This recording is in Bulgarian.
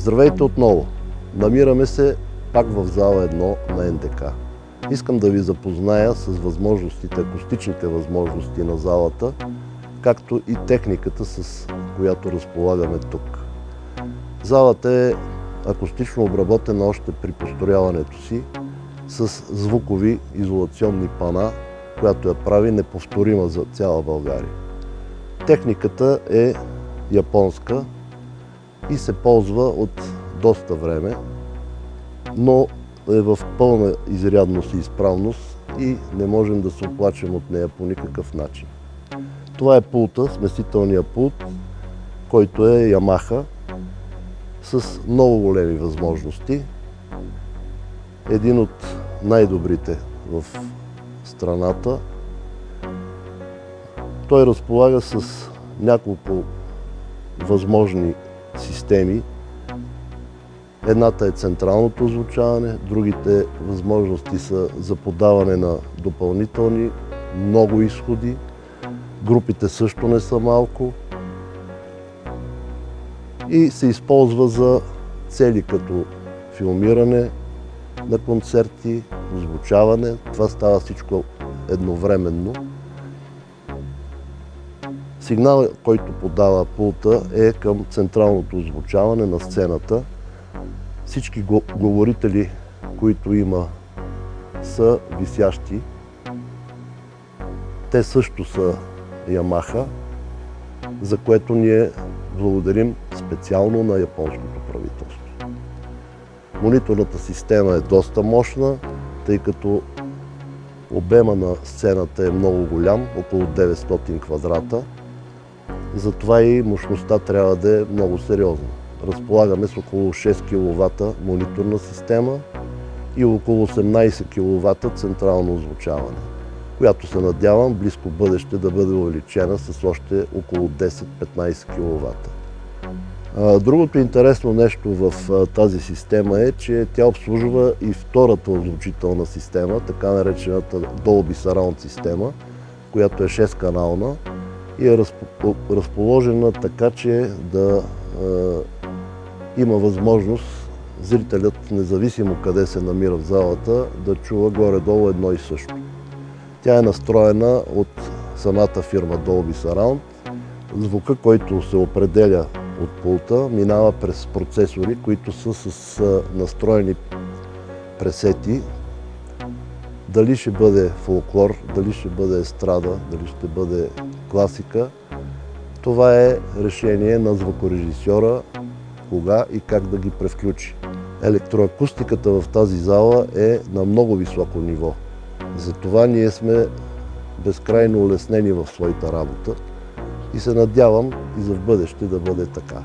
Здравейте отново! Намираме се пак в зала 1 на НДК. Искам да ви запозная с възможностите, акустичните възможности на залата, както и техниката, с която разполагаме тук. Залата е акустично обработена още при построяването си с звукови изолационни пана, която я прави неповторима за цяла България. Техниката е японска и се ползва от доста време, но е в пълна изрядност и изправност и не можем да се оплачем от нея по никакъв начин. Това е пулта, смесителния пулт, който е Yamaha с много големи възможности. Един от най-добрите в страната. Той разполага с няколко възможни системи. Едната е централното озвучаване, другите възможности са за подаване на допълнителни много изходи. Групите също не са малко и се използва за цели като филмиране на концерти, озвучаване. Това става всичко едновременно. Сигналът, който подава пулта, е към централното озвучаване на сцената. Всички говорители, които има, са висящи. Те също са Yamaha, за което ние благодарим специално на японското правителство. Мониторната система е доста мощна, тъй като обема на сцената е много голям, около 900 квадрата. Затова и мощността трябва да е много сериозна. Разполагаме с около 6 кВт мониторна система и около 18 кВт централно озвучаване, която се надявам в близко бъдеще да бъде увеличена с още около 10-15 кВт. Другото интересно нещо в тази система е, че тя обслужва и втората озвучителна система, така наречената Dolby Surround система, която е 6-канална и е разположена така, че да има възможност зрителят, независимо къде се намира в залата, да чува горе-долу едно и също. Тя е настроена от самата фирма Dolby Surround. Звука, който се определя от пулта, минава през процесори, които са с настроени пресети. Дали ще бъде фолклор, дали ще бъде естрада, дали ще бъде класика. Това е решение на звукорежисьора, кога и как да ги превключи. Електроакустиката в тази зала е на много високо ниво. Затова ние сме безкрайно улеснени в своята работа и се надявам и за в бъдеще да бъде така.